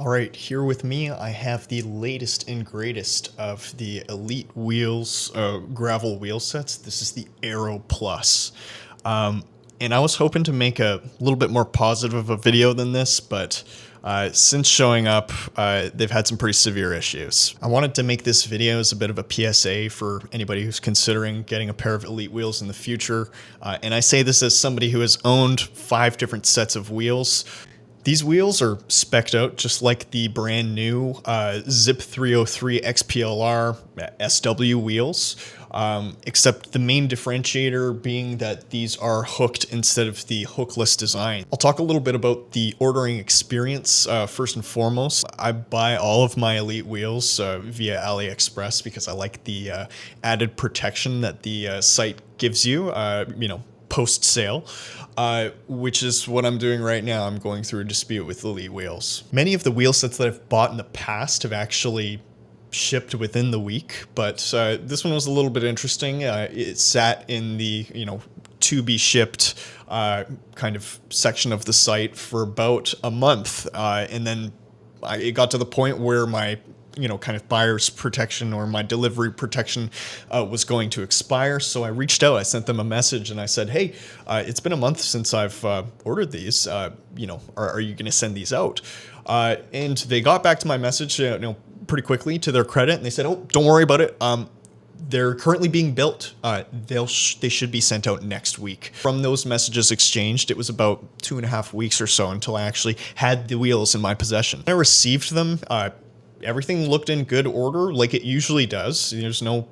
All right, here with me, I have the latest and greatest of the Elitewheels Gravel wheel sets. This is the Aero Plus. And I was hoping to make a little bit more positive of a video than this, but since showing up, they've had some pretty severe issues. I wanted to make this video as a bit of a PSA for anybody who's considering getting a pair of Elitewheels in the future. And I say this as somebody who has owned 5 different sets of wheels. These wheels are spec'd out just like the brand new Zipp 303 XPLR SW wheels, except the main differentiator being that these are hooked instead of the hookless design. I'll talk a little bit about the ordering experience first and foremost. I buy all of my Elite wheels via AliExpress because I like the added protection that the site gives you, post-sale, which is what I'm doing right now. I'm going through a dispute with Elitewheels. Many of the wheel sets that I've bought in the past have actually shipped within the week, but this one was a little bit interesting. It sat in the, to be shipped kind of section of the site for about a month, and then it got to the point where my kind of buyer's protection or my delivery protection was going to expire. So I reached out, I sent them a message and I said, hey, it's been a month since I've ordered these, are you going to send these out? And they got back to my message, pretty quickly, to their credit. And they said, oh, don't worry about it. They're currently being built. They should be sent out next week. From those messages exchanged, it was about 2.5 weeks or so until I actually had the wheels in my possession. When I received them, everything looked in good order, like it usually does. There's no,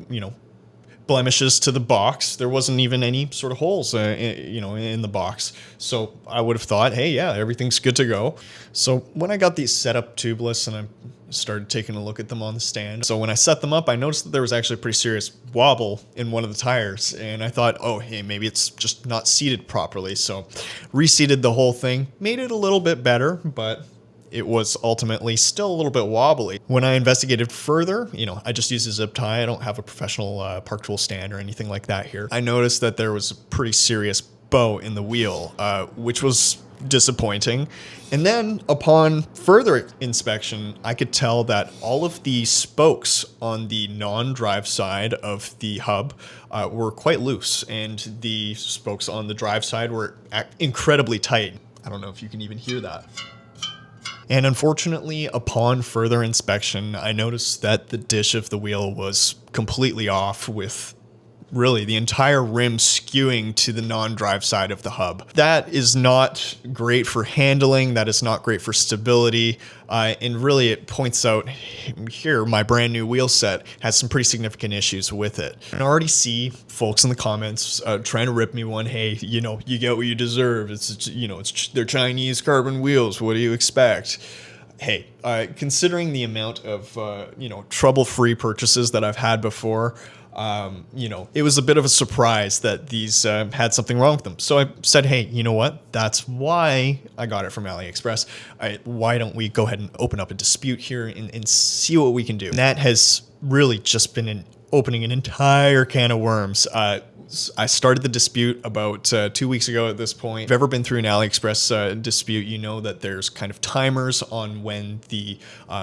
blemishes to the box. There wasn't even any sort of holes, in the box. So I would have thought, hey, yeah, everything's good to go. So when I got these set up tubeless and I started taking a look at them on the stand. So when I set them up, I noticed that there was actually a pretty serious wobble in one of the tires. And I thought, oh, hey, maybe it's just not seated properly. So reseated the whole thing, made it a little bit better, but it was ultimately still a little bit wobbly. When I investigated further, I just use a zip tie. I don't have a professional park tool stand or anything like that here. I noticed that there was a pretty serious bow in the wheel, which was disappointing. And then upon further inspection, I could tell that all of the spokes on the non-drive side of the hub were quite loose, and the spokes on the drive side were incredibly tight. I don't know if you can even hear that. And unfortunately, upon further inspection, I noticed that the dish of the wheel was completely off, with really the entire rim skewing to the non-drive side of the hub. That is not great for handling. That is not great for stability. And really it points out here, my brand new wheel set has some pretty significant issues with it. I already see folks in the comments trying to rip me one. Hey, you get what you deserve. They're Chinese carbon wheels. What do you expect? Hey, considering the amount of, trouble-free purchases that I've had before, it was a bit of a surprise that these had something wrong with them. So I said, hey, you know what? That's why I got it from AliExpress. Why don't we go ahead and open up a dispute here and see what we can do? And that has really just been opening an entire can of worms. I started the dispute about 2 weeks ago at this point. If you've ever been through an AliExpress dispute, you know that there's kind of timers on when the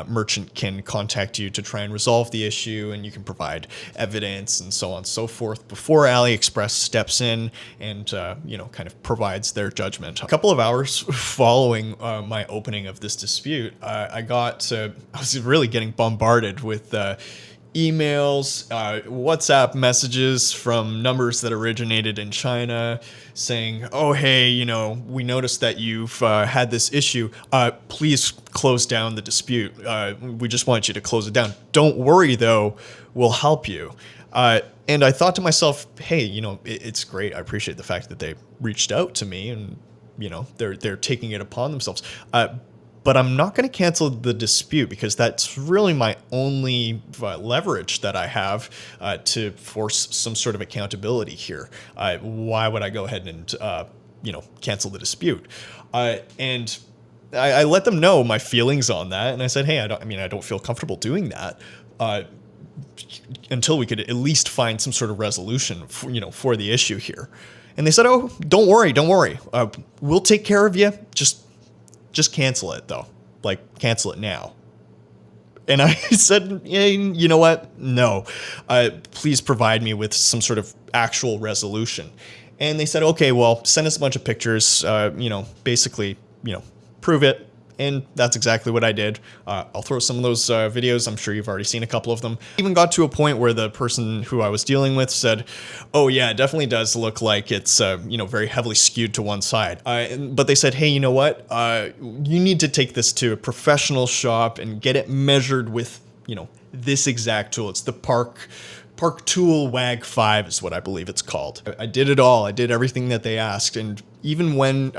merchant can contact you to try and resolve the issue, and you can provide evidence and so on and so forth before AliExpress steps in and, kind of provides their judgment. A couple of hours following my opening of this dispute, I was really getting bombarded with emails, WhatsApp messages from numbers that originated in China saying, oh, hey, we noticed that you've had this issue. Please close down the dispute. We just want you to close it down. Don't worry, though. We'll help you. And I thought to myself, hey, it's great. I appreciate the fact that they reached out to me and, they're taking it upon themselves. But I'm not going to cancel the dispute because that's really my only leverage that I have to force some sort of accountability here. Why would I go ahead and, cancel the dispute? And I let them know my feelings on that. And I said, hey, I don't feel comfortable doing that until we could at least find some sort of resolution for the issue here. And they said, oh, don't worry. We'll take care of you. Just cancel it, though. like cancel it now. And I said, yeah, you know what? No, please provide me with some sort of actual resolution. And they said, okay, well, send us a bunch of pictures, basically, prove it. And that's exactly what I did. I'll throw some of those videos. I'm sure you've already seen a couple of them. Even got to a point where the person who I was dealing with said, oh yeah, it definitely does look like it's, very heavily skewed to one side. But they said, hey, you know what? You need to take this to a professional shop and get it measured with, this exact tool. It's the Park Tool WAG 5 is what I believe it's called. I did it all. I did everything that they asked. And even when,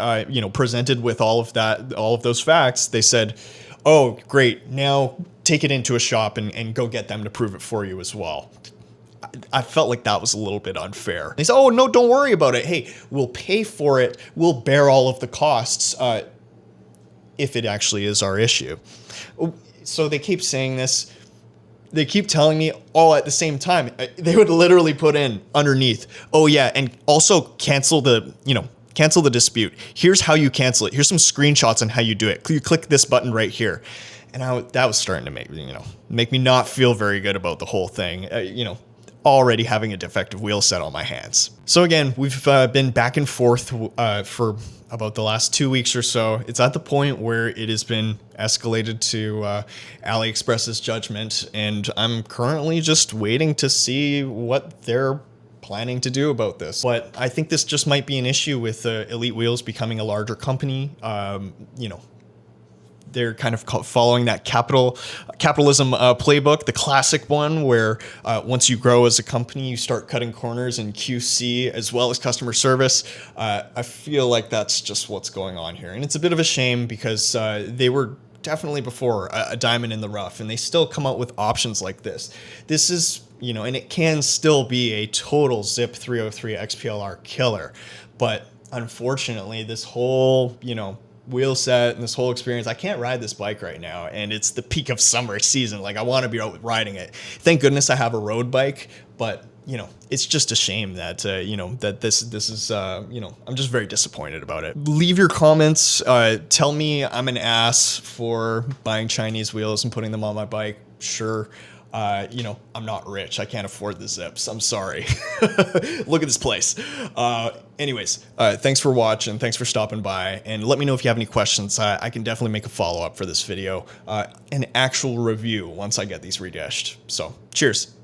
presented with all of those facts, they said, oh, great. Now take it into a shop and go get them to prove it for you as well. I felt like that was a little bit unfair. They said, oh, no, don't worry about it. Hey, we'll pay for it. We'll bear all of the costs if it actually is our issue. So they keep saying this. They keep telling me all at the same time. They would literally put in underneath, oh yeah, and also cancel the dispute. Here's how you cancel it. Here's some screenshots on how you do it. You click this button right here. And that was starting to make me not feel very good about the whole thing. Already having a defective wheel set on my hands. So again, we've been back and forth for about the last 2 weeks or so. It's at the point where it has been escalated to AliExpress's judgment, and I'm currently just waiting to see what they're planning to do about this. But I think this just might be an issue with Elitewheels becoming a larger company. They're kind of following that capitalism playbook, the classic one where once you grow as a company, you start cutting corners in QC as well as customer service. I feel like that's just what's going on here. And it's a bit of a shame because they were definitely before a diamond in the rough, and they still come out with options like this. This is, and it can still be a total Zipp 303 XPLR killer. But unfortunately, this whole, wheel set and this whole experience, I can't ride this bike right now, and it's the peak of summer season. Like, I want to be out riding it. Thank goodness I have a road bike, but it's just a shame that that this is I'm just very disappointed about it. Leave your comments. Tell me I'm an ass for buying Chinese wheels and putting them on my bike. Sure. I'm not rich. I can't afford the Zipps. I'm sorry. Look at this place. Anyways, thanks for watching. Thanks for stopping by. And let me know if you have any questions. I can definitely make a follow-up for this video. An actual review once I get these redished. So, cheers.